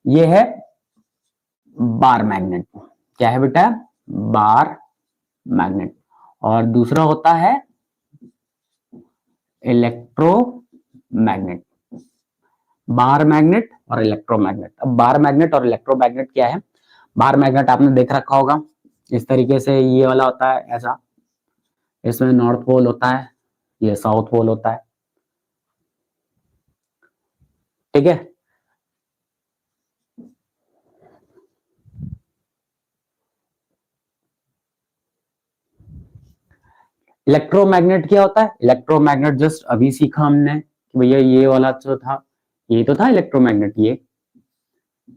ये है bar magnet. क्या है बेटा? Bar magnet. और दूसरा होता है इलेक्ट्रोमैग्नेट। बार मैग्नेट और इलेक्ट्रोमैग्नेट। अब बार मैग्नेट और इलेक्ट्रोमैग्नेट क्या है? बार मैग्नेट आपने देख रखा होगा, इस तरीके से ये वाला होता है ऐसा, इसमें नॉर्थ पोल होता है, ये साउथ पोल होता है, ठीक है। इलेक्ट्रोमैग्नेट क्या होता है? इलेक्ट्रोमैग्नेट जस्ट अभी सीखा हमने कि भैया ये वाला जो था, ये तो था इलेक्ट्रोमैग्नेट। ये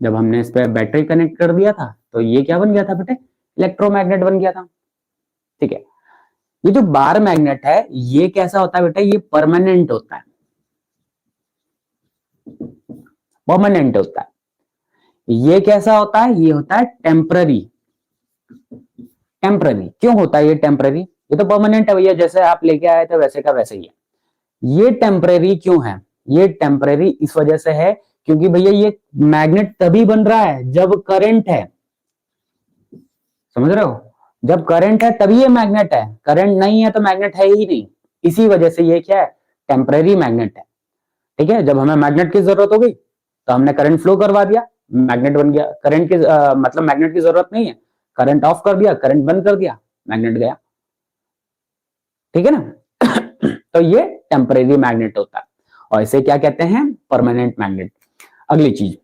जब हमने इस पे बैटरी कनेक्ट कर दिया था तो ये क्या बन गया था बेटे? इलेक्ट्रोमैग्नेट बन गया था, ठीक है। ये जो बार मैग्नेट है ये कैसा होता है बेटा? ये परमानेंट होता है, परमानेंट होता है। ये कैसा होता है? ये होता है टेम्पररी। टेम्पररी क्यों होता है ये टेम्पररी? ये तो परमानेंट है भैया, जैसे आप लेके आए थे वैसे का वैसे ही है। ये टेम्पररी क्यों है? ये टेम्पररी इस वजह से है क्योंकि भैया ये मैग्नेट तभी बन रहा है जब करंट है, समझ रहे हो? जब करंट है तभी ये मैग्नेट है, करंट नहीं है तो मैग्नेट है ही नहीं। इसी वजह से ये क्या है? टेम्पररी मैग्नेट है, ठीक है। जब हमें मैग्नेट की जरूरत हो गई तो हमने करंट फ्लो करवा दिया, मैग्नेट बन गया। करंट की मतलब मैग्नेट की जरूरत नहीं है, करंट ऑफ कर दिया, करंट बंद कर दिया, मैग्नेट गया, ठीक है ना। तो ये टेम्परेरी मैग्नेट होता है और इसे क्या कहते हैं? Permanent magnet. अगली चीज,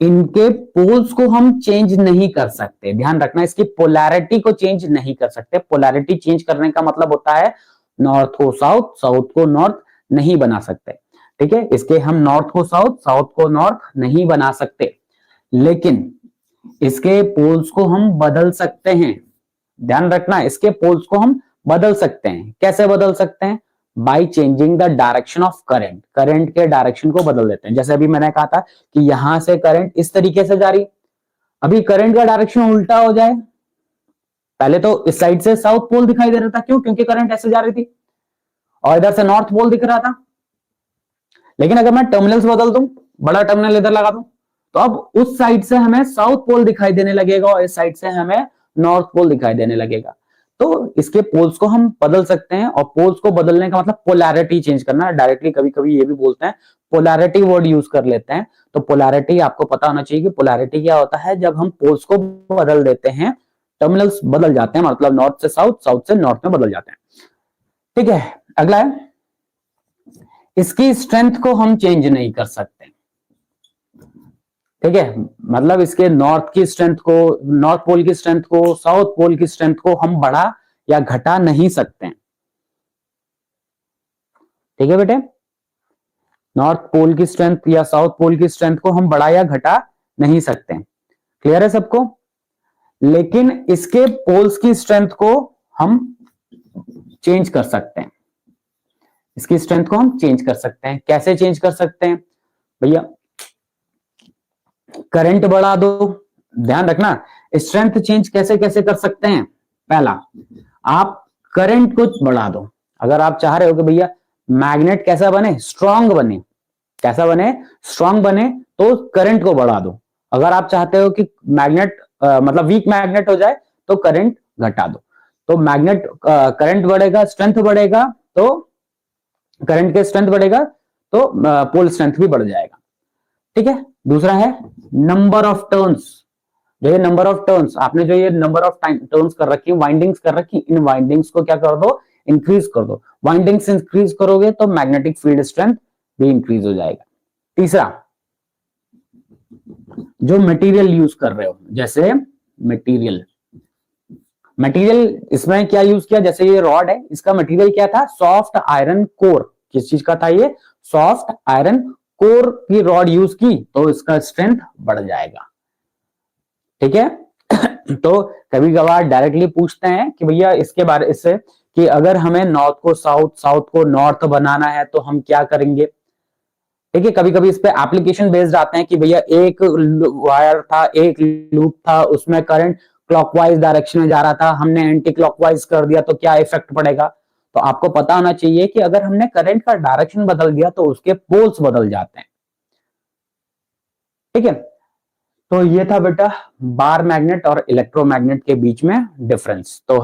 इनके पोल्स को हम चेंज नहीं कर सकते, ध्यान रखना, इसकी पोलैरिटी को चेंज नहीं कर सकते। पोलैरिटी चेंज करने का मतलब होता है नॉर्थ को साउथ, साउथ को नॉर्थ नहीं बना सकते, ठीक है। इसके हम नॉर्थ को साउथ, साउथ को नॉर्थ नहीं बना सकते, लेकिन इसके पोल्स को हम बदल सकते हैं। ध्यान रखना, इसके पोल्स को हम बदल सकते हैं। कैसे बदल सकते हैं? By changing the direction of current. Current के डायरेक्शन को बदल देते हैं। जैसे अभी मैंने कहा था कि यहां से करंट इस तरीके से जा रही, अभी करंट का डायरेक्शन उल्टा हो जाए। पहले तो इस साइड से साउथ पोल दिखाई दे रहा था, क्यों? क्योंकि करंट ऐसे जा रही थी, और इधर से नॉर्थ पोल दिख रहा था। लेकिन अगर मैं टर्मिनल्स बदल दूं, बड़ा टर्मिनल इधर लगा दूं, तो अब उस साइड से हमें साउथ पोल दिखाई देने लगेगा और इस साइड से हमें नॉर्थ पोल दिखाई देने लगेगा। तो इसके पोल्स को हम बदल सकते हैं, और पोल्स को बदलने का मतलब पोलैरिटी चेंज करना। डायरेक्टली कभी कभी ये भी बोलते हैं, पोलैरिटी वर्ड यूज कर लेते हैं। तो पोलैरिटी आपको पता होना चाहिए कि पोलैरिटी क्या होता है। जब हम पोल्स को बदल देते हैं, टर्मिनल्स बदल जाते हैं, मतलब नॉर्थ से साउथ, साउथ से नॉर्थ में बदल जाते हैं, ठीक है। अगला है, इसकी स्ट्रेंथ को हम चेंज नहीं कर सकते, ठीक है। मतलब इसके नॉर्थ की स्ट्रेंथ को, नॉर्थ पोल की स्ट्रेंथ को, साउथ पोल की स्ट्रेंथ को हम बढ़ा या घटा नहीं सकते, ठीक है बेटे। नॉर्थ पोल की स्ट्रेंथ या साउथ पोल की स्ट्रेंथ को हम बढ़ा या घटा नहीं सकते, क्लियर है सबको। लेकिन इसके पोल्स की स्ट्रेंथ को हम चेंज कर सकते हैं। इसकी स्ट्रेंथ को हम चेंज कर सकते हैं। कैसे चेंज कर सकते हैं भैया? करंट बढ़ा दो। ध्यान रखना, स्ट्रेंथ चेंज कैसे कैसे कर सकते हैं? पहला, आप करंट को बढ़ा दो। अगर आप चाह रहे हो कि भैया मैग्नेट कैसा बने? स्ट्रांग बने। कैसा बने? स्ट्रांग बने, तो करंट को बढ़ा दो। अगर आप चाहते हो कि मैग्नेट मतलब वीक मैग्नेट हो जाए, तो करंट घटा दो। तो मैग्नेट करंट बढ़ेगा, स्ट्रेंथ बढ़ेगा, तो करंट के स्ट्रेंथ बढ़ेगा तो पोल स्ट्रेंथ भी बढ़ जाएगा, ठीक है। दूसरा है नंबर ऑफ टर्न्स। जो ये नंबर ऑफ टर्न्स, आपने जो ये नंबर ऑफ टर्न्स कर रखी है, वाइंडिंग्स कर रखी, इन वाइंडिंग्स को क्या कर दो? इंक्रीज कर दो। वाइंडिंग्स इंक्रीज करोगे तो मैग्नेटिक फील्ड स्ट्रेंथ भी इंक्रीज हो जाएगा। तीसरा, जो मटेरियल यूज कर रहे हो, जैसे मटेरियल, मटेरियल इसमें क्या यूज किया? जैसे ये रॉड है, इसका मटेरियल क्या था? Soft iron core. किस चीज का था ये? सॉफ्ट आयरन कोर की रॉड यूज की, तो इसका स्ट्रेंथ बढ़ जाएगा, ठीक है। तो कभी कभार डायरेक्टली पूछते हैं कि भैया इसके बारे इससे कि अगर हमें नॉर्थ को साउथ, साउथ को नॉर्थ बनाना है तो हम क्या करेंगे, ठीक है। कभी कभी इस पे एप्लीकेशन बेस्ड आते हैं कि भैया एक वायर था, एक लूप था, उसमें करंट क्लॉकवाइज डायरेक्शन में जा रहा था, हमने एंटी क्लॉकवाइज कर दिया, तो क्या इफेक्ट पड़ेगा? तो आपको पता होना चाहिए कि अगर हमने करंट का डायरेक्शन बदल दिया तो उसके पोल्स बदल जाते हैं, ठीक है। तो ये था बेटा बार मैग्नेट और इलेक्ट्रोमैग्नेट के बीच में डिफरेंस। तो